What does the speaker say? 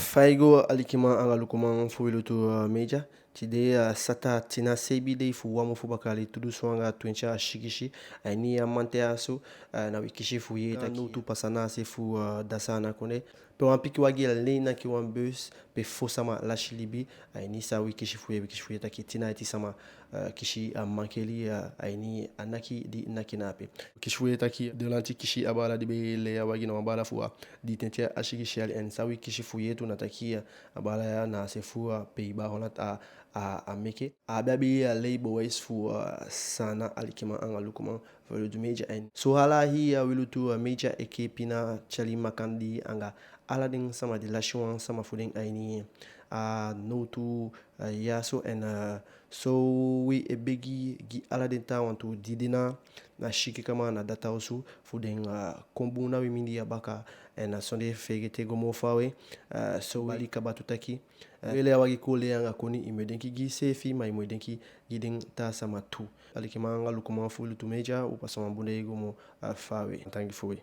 Faigo alikima anga lukuma fuilutu meja tide sata tina sebi de fu wamu fu bakali tudu swanga twencha shikishi ni amante asu na wikishi fu yeta no tu pasana se fu dasana kone pe wan piki wagi lena ki wan bus pe fosama la shilibi ni sa wikishi fu yeta ki tina iti sama kishi mankeli ni anaki di nakinape kishi fu yeta ki de lanti kishi abala di be le wagi na wabala fu di tentia ashikishi ali en sa wikishi fu yetu natakia abala ya na se fu peiba honat a meke ababi label wise fu sana alikima anga lukuma du meja en so hala hi wilutu meja eke pina chali makandi anga alading sama di lashwan sama fuding aini no to yaso en so we e begi gi aladin ta wantu didina na shiki kama na data osu fuding kombu na wimindi baka en sonde fegete gomo fawe so bali kabatutaki ele awagi kole anga koni imedenki gi sefi ma imedenki giding ta sama tu alikima anga lukuma fulu tu meja upasama bunde gomo fawe tangi fuwe